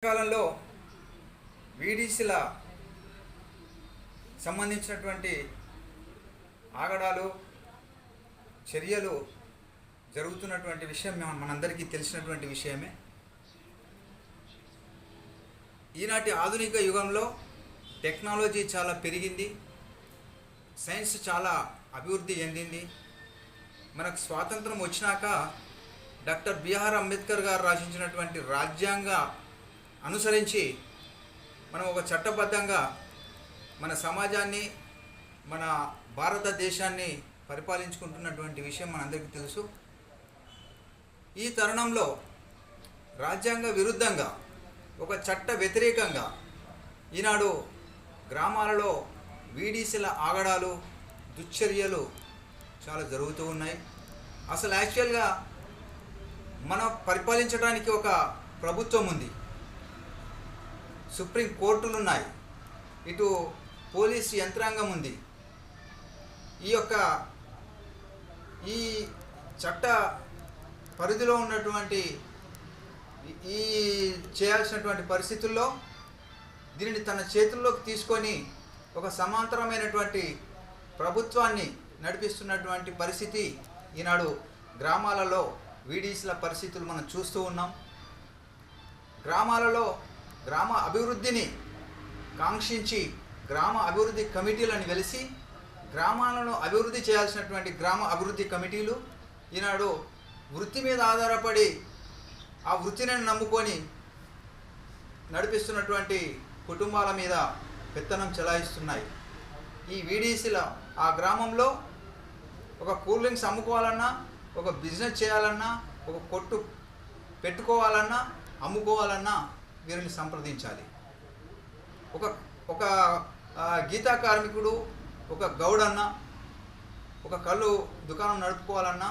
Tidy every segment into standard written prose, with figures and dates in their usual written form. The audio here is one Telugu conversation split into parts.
మధ్యకాలంలో వీడీసీల సంబంధించినటువంటి ఆగడాలు చర్యలు జరుగుతున్నటువంటి విషయం మనందరికీ తెలిసినటువంటి విషయమే. ఈనాటి ఆధునిక యుగంలో టెక్నాలజీ చాలా పెరిగింది, సైన్స్ చాలా అభివృద్ధి చెందింది. మనకు స్వాతంత్రం వచ్చినాక డాక్టర్ బిఆర్ అంబేద్కర్ గారు రచించినటువంటి రాజ్యాంగ అనుసరించి మనం ఒక చట్టబద్ధంగా మన సమాజాన్ని, మన భారతదేశాన్ని పరిపాలించుకుంటున్నటువంటి విషయం మనందరికీ తెలుసు. ఈ తరుణంలో రాజ్యాంగ విరుద్ధంగా, ఒక చట్ట వ్యతిరేకంగా ఈనాడు గ్రామాలలో వీడీసీల ఆగడాలు, దుశ్చర్యలు చాలా జరుగుతూ ఉన్నాయి. అసలు యాక్చువల్గా మనం పరిపాలించడానికి ఒక ప్రభుత్వం ఉంది, సుప్రీం కోర్టులు ఉన్నాయి, ఇటు పోలీసు యంత్రాంగం ఉంది. ఈ చట్ట పరిధిలో ఉన్నటువంటి ఈ చేయాల్సినటువంటి పరిస్థితుల్లో దీనిని తన చేతుల్లోకి తీసుకొని ఒక సమాంతరమైనటువంటి ప్రభుత్వాన్ని నడిపిస్తున్నటువంటి పరిస్థితి ఈనాడు గ్రామాలలో వీడీసీల పరిస్థితులు మనం చూస్తూ ఉన్నాం. గ్రామాలలో గ్రామ అభివృద్ధిని కాంక్షించి గ్రామ అభివృద్ధి కమిటీలను వెలిసి గ్రామాలను అభివృద్ధి చేయాల్సినటువంటి గ్రామ అభివృద్ధి కమిటీలు ఈనాడు వృత్తి మీద ఆధారపడి ఆ వృత్తిని నమ్ముకొని నడిపిస్తున్నటువంటి కుటుంబాల మీద పెత్తనం చెలాయిస్తున్నాయి. ఈ వీడీసీల ఆ గ్రామంలో ఒక కూల్ డ్రింక్స్ అమ్ముకోవాలన్నా, ఒక బిజినెస్ చేయాలన్నా, ఒక కొట్టు పెట్టుకోవాలన్నా, అమ్ముకోవాలన్నా వీరిని సంప్రదించాలి. ఒక గీతా కార్మికుడు, ఒక గౌడన్న ఒక కళ్ళు దుకాణం నడుపుకోవాలన్నా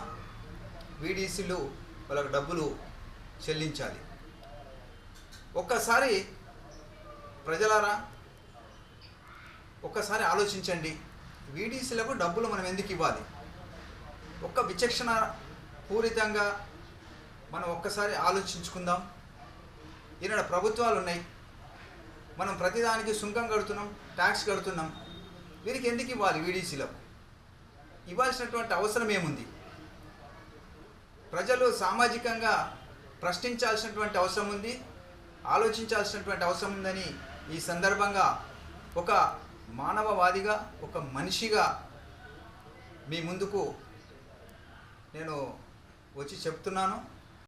వీడీసీలు వాళ్ళకు డబ్బులు చెల్లించాలి. ఒక్కసారి ప్రజలారా ఒక్కసారి ఆలోచించండి, వీడీసీలకు డబ్బులు మనం ఎందుకు ఇవ్వాలి? ఒక్క విచక్షణ పూరితంగా మనం ఒక్కసారి ఆలోచించుకుందాం. ఈనాడు ప్రభుత్వాలు ఉన్నాయి, మనం ప్రతిదానికి సుంకం కడుతున్నాం, ట్యాక్స్ కడుతున్నాం. వీరికి ఎందుకు ఇవ్వాలి? వీడీసీలకు ఇవ్వాల్సినటువంటి అవసరం ఏముంది? ప్రజలు సామాజికంగా ప్రశ్నించాల్సినటువంటి అవసరం ఉంది, ఆలోచించాల్సినటువంటి అవసరం ఉందని ఈ సందర్భంగా ఒక మానవవాదిగా, ఒక మనిషిగా మీ ముందుకు నేను వచ్చి చెప్తున్నాను.